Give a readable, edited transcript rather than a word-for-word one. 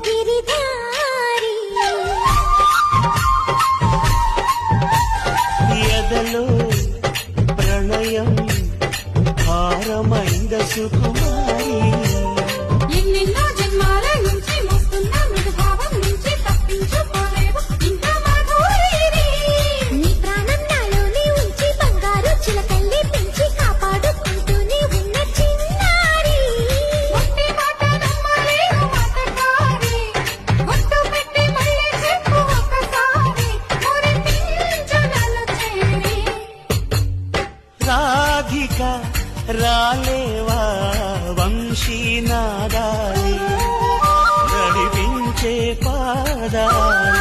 గిరిధారి ఎదలో ప్రణయం హారమైంద సుకుమారి ఎన్నెన్నో జన్మాల నుంచి మోస్తున్న మృదుభావం నుంచి తప్పించుకోలేవు ఇంకా మాధురి నీ ప్రాణం నాలోనే ఉంచి బంగారు చిలకల్లి పెంచి కాపాడుకుంటూనే ఉన్న చిన్నారి ఒట్టి మాట నమ్మలేవు మాటకారి ఒట్టు పెట్టి మళ్ళీ చెప్పు ఒక్కసారి మురిపించగల చేరి రాధిక రాలేవా వంశీనాదాలి నడిపించే పాదాలి